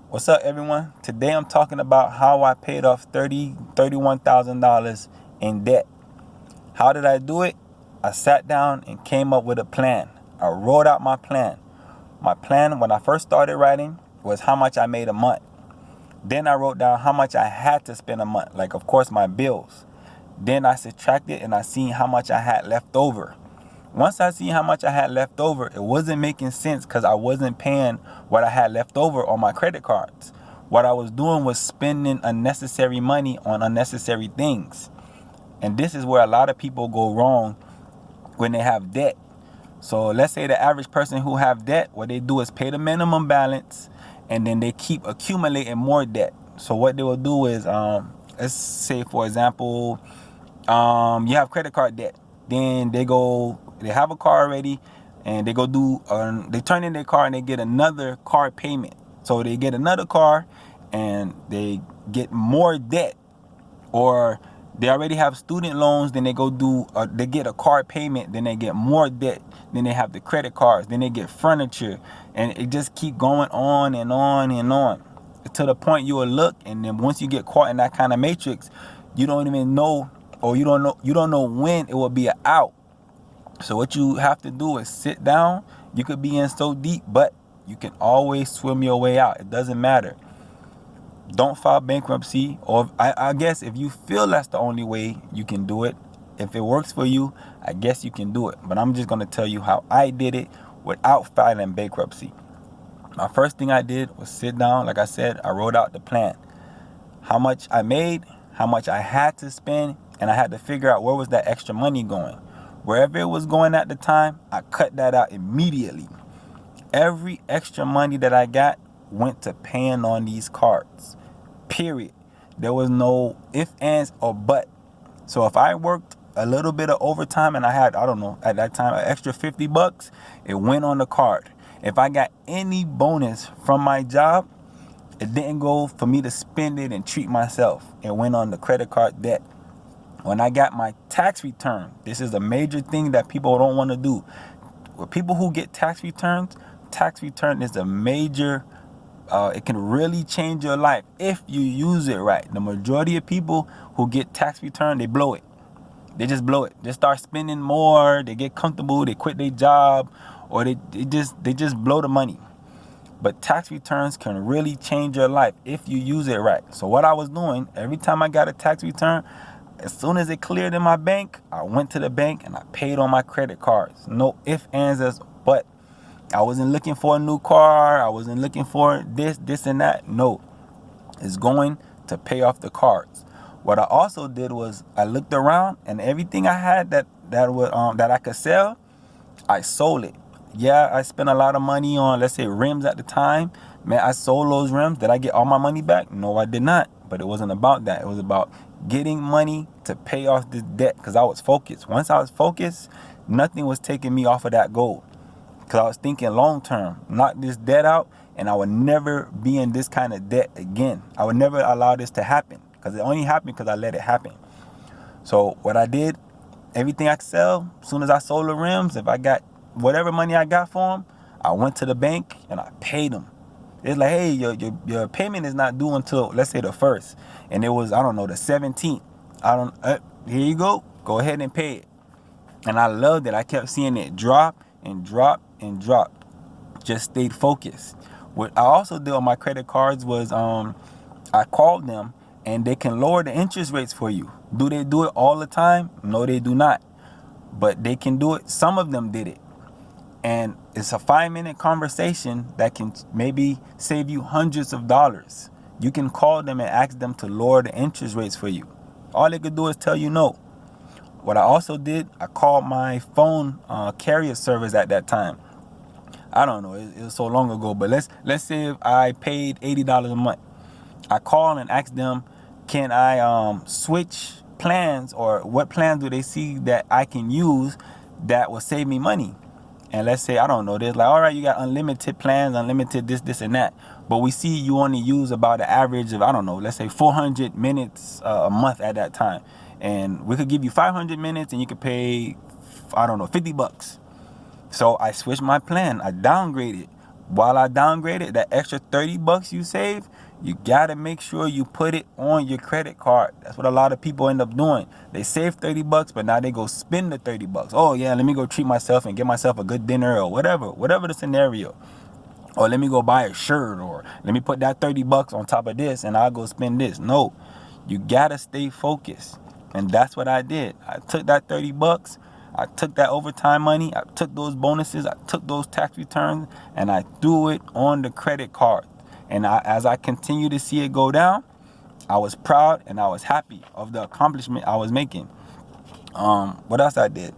What's up, everyone? Today I'm talking about how I paid off $31,000 in debt. How did I do it? I sat down and came up with a plan. I wrote out my plan. My plan when I first started writing was how much I made a month. Then I wrote down how much I had to spend a month, like of course my bills. Then I subtracted and I seen how much I had left over. Once I seen how much I had left over, it wasn't making sense because I wasn't paying what I had left over on my credit cards. What I was doing was spending unnecessary money on unnecessary things. And this is where a lot of people go wrong when they have debt. So let's say the average person who have debt, what they do is pay the minimum balance and then they keep accumulating more debt. So what they will do is, let's say for example, you have credit card debt. Then they have a car already, and they turn in their car and they get another car payment. So they get another car, and they get more debt, or they already have student loans. Then they get a car payment. Then they get more debt. Then they have the credit cards. Then they get furniture, and it just keep going on and on and on, to the point you will look, and then once you get caught in that kind of matrix, you don't even know, or you don't know when it will be an out. So what you have to do is sit down. You could be in so deep, but you can always swim your way out. It doesn't matter. Don't file bankruptcy, or I guess if you feel that's the only way you can do it, if it works for you, I guess you can do it. But I'm just going to tell you how I did it without filing bankruptcy. My first thing I did was sit down. Like I said, I wrote out the plan. How much I made, how much I had to spend, and I had to figure out where was that extra money going. Wherever it was going at the time, I cut that out immediately. Every extra money that I got went to paying on these cards. Period. There was no if, ands, or but. So if I worked a little bit of overtime and I had, I don't know, at that time, an extra $50, it went on the card. If I got any bonus from my job, it didn't go for me to spend it and treat myself. It went on the credit card debt. When I got my tax return, this is a major thing that people don't want to do. With people who get tax return is a major, it can really change your life if you use it right. The majority of people who get tax return, they blow it. They just blow it. They start spending more. They get comfortable. They quit their job, or they just blow the money. But tax returns can really change your life if you use it right. So what I was doing, every time I got a tax return, as soon as it cleared in my bank, I went to the bank and I paid on my credit cards. No ifs, ands, or but. I wasn't looking for a new car. I wasn't looking for this, and that. No, it's going to pay off the cards. What I also did was I looked around, and everything I had that I could sell, I sold it. Yeah, I spent a lot of money on, let's say, rims at the time. Man, I sold those rims. Did I get all my money back? No, I did not. But it wasn't about that. It was about getting money to pay off this debt, because I was focused. Once I was focused, nothing was taking me off of that goal, because I was thinking long term, knock this debt out, and I would never be in this kind of debt again. I would never allow this to happen, because it only happened because I let it happen. So what I did, everything I could sell, as soon as I sold the rims, if I got whatever money I got for them, I went to the bank and I paid them. It's like, hey, your payment is not due until, let's say, the 1st. And it was, I don't know, the 17th. Here you go. Go ahead and pay it. And I loved it. I kept seeing it drop and drop and drop. Just stayed focused. What I also did on my credit cards was I called them, and they can lower the interest rates for you. Do they do it all the time? No, they do not. But they can do it. Some of them did it. And it's a 5-minute conversation that can maybe save you hundreds of dollars. You can call them and ask them to lower the interest rates for you. All they could do is tell you no. What I also did, I called my phone carrier service at that time. I don't know, it was so long ago, but let's say if I paid $80 a month. I called and asked them, can I switch plans, or what plans do they see that I can use that will save me money? And let's say, I don't know, there's like, all right, you got unlimited plans, unlimited this, and that. But we see you only use about an average of, I don't know, let's say 400 minutes a month at that time. And we could give you 500 minutes and you could pay, I don't know, $50. So I switched my plan. I downgraded. while I downgraded, that extra $30 you save, you gotta make sure you put it on your credit card. That's what a lot of people end up doing. They save $30, but now they go spend the $30. Oh yeah, let me go treat myself and get myself a good dinner or whatever the scenario. Or let me go buy a shirt, or let me put that $30 on top of this and I'll go spend this. No, you gotta stay focused. And that's what I did. I took that $30, I took that overtime money, I took those bonuses, I took those tax returns, and I threw it on the credit card. And as I continued to see it go down, I was proud and I was happy of the accomplishment I was making. What else I did?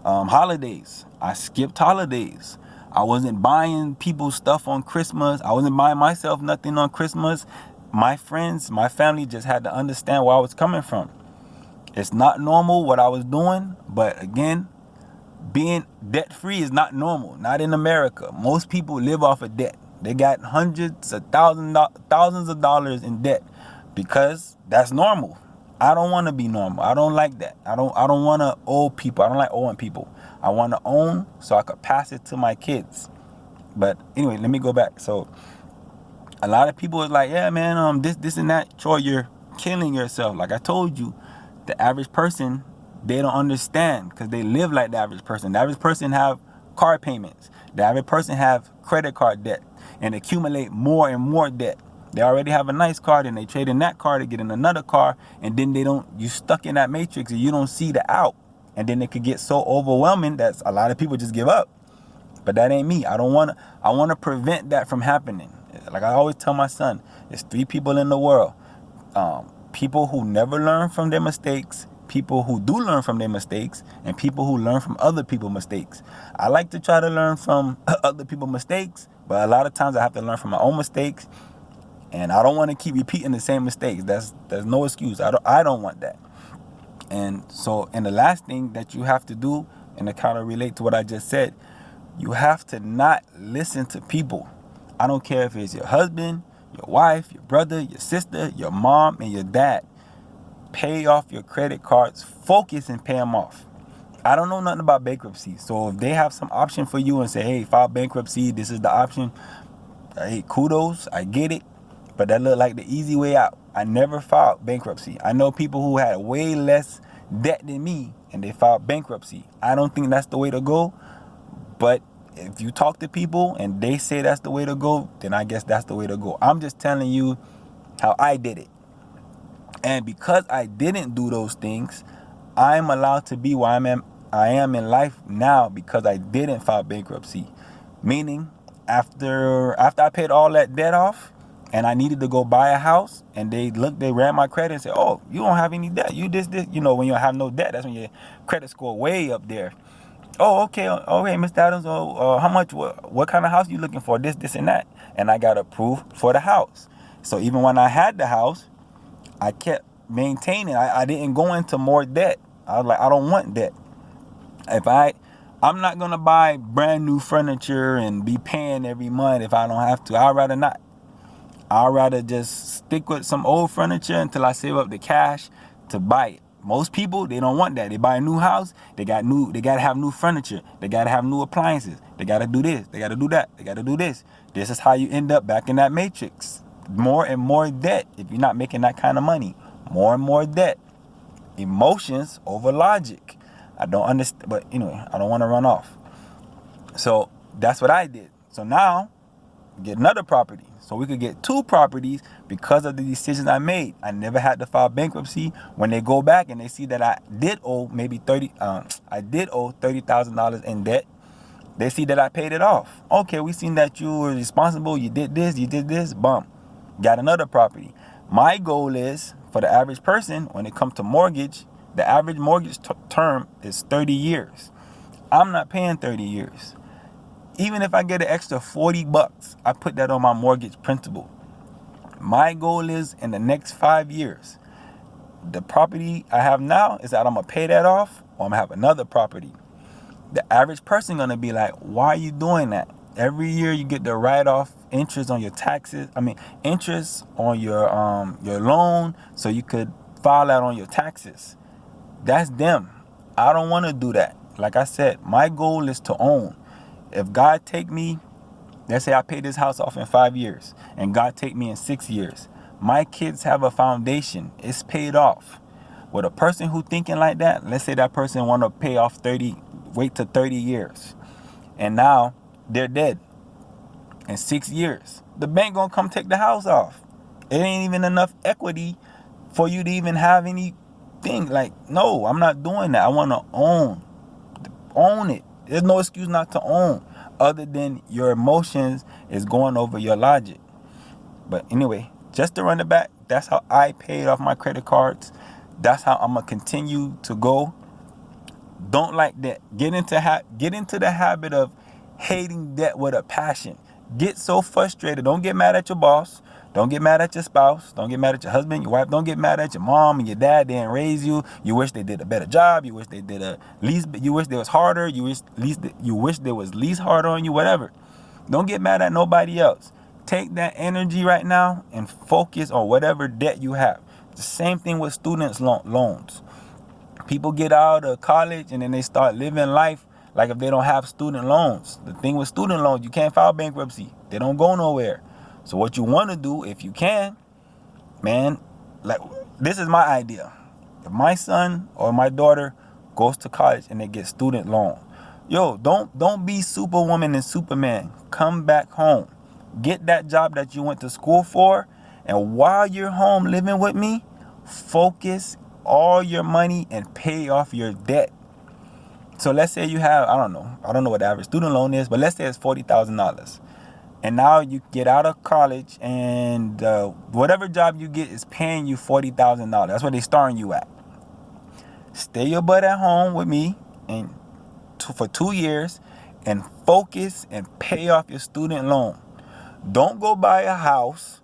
Holidays. I skipped holidays. I wasn't buying people stuff on Christmas. I wasn't buying myself nothing on Christmas. My friends, my family just had to understand where I was coming from. It's not normal what I was doing, but again, being debt-free is not normal. Not in America. Most people live off of debt. They got hundreds of thousands of dollars in debt because that's normal. I don't want to be normal. I don't like that. I don't want to owe people. I don't like owing people. I want to own so I could pass it to my kids. But anyway, let me go back. So a lot of people is like, yeah, man, this and that. Troy, you're killing yourself. Like I told you, the average person, they don't understand because they live like the average person. The average person have car payments. The average person have credit card debt and accumulate more and more debt. They already have a nice car, and they trade in that car to get in another car, and then you stuck in that matrix and you don't see the out. And then it could get so overwhelming that a lot of people just give up. But that ain't me. I want to prevent that from happening. Like I always tell my son, there's 3 people in the world. People who never learn from their mistakes, people who do learn from their mistakes, and people who learn from other people's mistakes. I like to try to learn from other people's mistakes, but a lot of times I have to learn from my own mistakes, and I don't want to keep repeating the same mistakes. There's no excuse. I don't want that. And so, and the last thing that you have to do, and to kind of relate to what I just said, you have to not listen to people. I don't care if it's your husband, your wife, your brother, your sister, your mom, and your dad. Pay off your credit cards. Focus and pay them off. I don't know nothing about bankruptcy. So if they have some option for you and say, hey, file bankruptcy, this is the option. Hey, kudos. I get it. But that looked like the easy way out. I never filed bankruptcy. I know people who had way less debt than me and they filed bankruptcy. I don't think that's the way to go. But if you talk to people and they say that's the way to go, then I guess that's the way to go. I'm just telling you how I did it. And because I didn't do those things, I'm allowed to be where I am in life now because I didn't file bankruptcy. Meaning, after I paid all that debt off and I needed to go buy a house, and they ran my credit and said, oh, you don't have any debt. You this. You know, when you don't have no debt, that's when your credit score way up there. Oh, okay, Mr. Adams, how much, what kind of house you looking for? This, and that. And I got approved for the house. So even when I had the house, I kept maintaining. I didn't go into more debt. I was like, I don't want debt. I'm not going to buy brand new furniture and be paying every month if I don't have to. I'd rather not. I'd rather just stick with some old furniture until I save up the cash to buy it. Most people, they don't want that. They buy a new house, they got to have new furniture. They got to have new appliances. They got to do this. They got to do that. They got to do this. This is how you end up back in that matrix. More and more debt if you're not making that kind of money. More and more debt. Emotions over logic. I don't understand, but anyway, I don't want to run off. So that's what I did. So now, get another property. So we could get 2 properties because of the decisions I made. I never had to file bankruptcy. When they go back and they see that I did owe $30,000 in debt, they see that I paid it off. Okay, we seen that you were responsible. You did this, bump. Got another property. My goal is, for the average person, when it comes to mortgage, the average mortgage term is 30 years. I'm not paying 30 years. Even if I get an extra $40, I put that on my mortgage principal. My goal is, in the next 5 years, the property I have now is that I'm going to pay that off, or I'm going to have another property. The average person going to be like, why are you doing that? Every year you get the write-off interest on your taxes. Interest on your loan, so you could file that on your taxes. That's them. I don't want to do that. Like I said, my goal is to own. If God take me Let's say I pay this house off in 5 years and God take me in 6 years. My kids have a foundation. It's paid off. With a person who thinking like that, let's say that person want to pay off 30, wait to 30 years. And now they're dead in 6 years. The bank gonna come take the house off. It ain't even enough equity for you to even have anything. Like, no, I'm not doing that. I want to own it. There's no excuse not to own, other than your emotions is going over your logic. But anyway, just to run it back, that's how I paid off my credit cards. That's how I'm gonna continue to go. Don't like debt. Get into the habit of hating debt with a passion. Get so frustrated. Don't get mad at your boss. Don't get mad at your spouse. Don't get mad at your husband, your wife. Don't get mad at your mom and your dad. They didn't raise you. You wish they did a better job. You wish they did you wish they was harder. You wish they was least harder on you. Whatever. Don't get mad at nobody else. Take that energy right now and focus on whatever debt you have. The same thing with students' loans. People get out of college and then they start living life like if they don't have student loans. The thing with student loans, you can't file bankruptcy. They don't go nowhere. So what you want to do, if you can, man, like, this is my idea. If my son or my daughter goes to college and they get student loan, don't be Superwoman and Superman. Come back home. Get that job that you went to school for. And while you're home living with me, focus all your money and pay off your debt. So let's say you have, I don't know what the average student loan is, but let's say it's $40,000. And now you get out of college and whatever job you get is paying you $40,000. That's what they're starting you at. Stay your butt at home with me and for 2 years and focus and pay off your student loan. Don't go buy a house.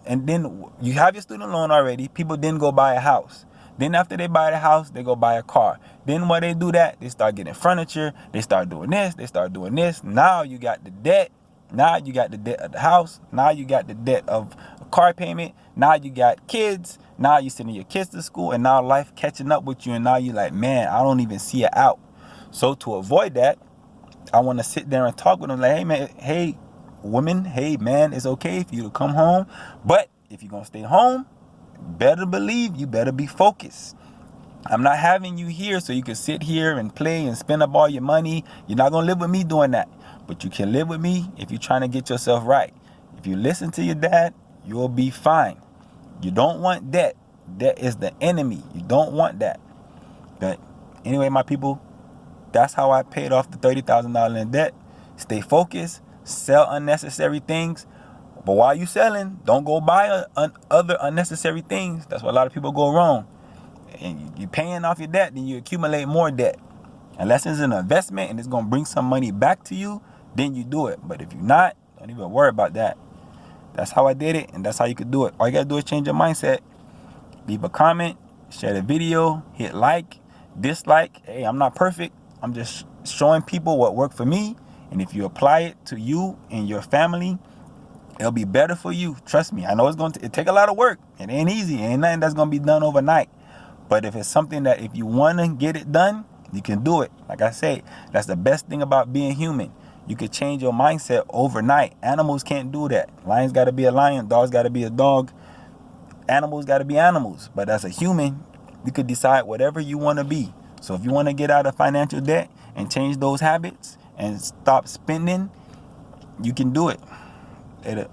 And then you have your student loan already. People didn't go buy a house. Then after they buy the house, they go buy a car. Then when they do that, they start getting furniture. They start doing this. They start doing this. Now you got the debt. Now you got the debt of the house. Now you got the debt of a car payment. Now you got kids. Now you're sending your kids to school. And now life catching up with you. And now you're like, man, I don't even see it out. So to avoid that, I want to sit there and talk with them like, hey, man, hey, woman, hey, man, it's okay for you to come home. But if you're going to stay home, better believe you better be focused. I'm not having you here so you can sit here and play and spend up all your money. You're not going to live with me doing that. But you can live with me if you're trying to get yourself right. If you listen to your dad, you'll be fine. You don't want debt. Debt is the enemy. You don't want that. But anyway, my people, that's how I paid off the $30,000 in debt. Stay focused. Sell unnecessary things. But while you selling, don't go buy other unnecessary things. That's where a lot of people go wrong. And you're paying off your debt, then you accumulate more debt. Unless it's an investment and it's going to bring some money back to you, then you do it. But if you're not, don't even worry about that. That's how I did it, and that's how you could do it. All you got to do is change your mindset. Leave a comment, share the video, hit like, dislike. Hey, I'm not perfect. I'm just showing people what worked for me. And if you apply it to you and your family, it'll be better for you. Trust me. I know it's going to take a lot of work. It ain't easy. It ain't nothing that's going to be done overnight. But if it's something that if you want to get it done, you can do it. Like I say, that's the best thing about being human. You can change your mindset overnight. Animals can't do that. Lions got to be a lion. Dogs got to be a dog. Animals got to be animals. But as a human, you could decide whatever you want to be. So if you want to get out of financial debt and change those habits and stop spending, you can do it. Later.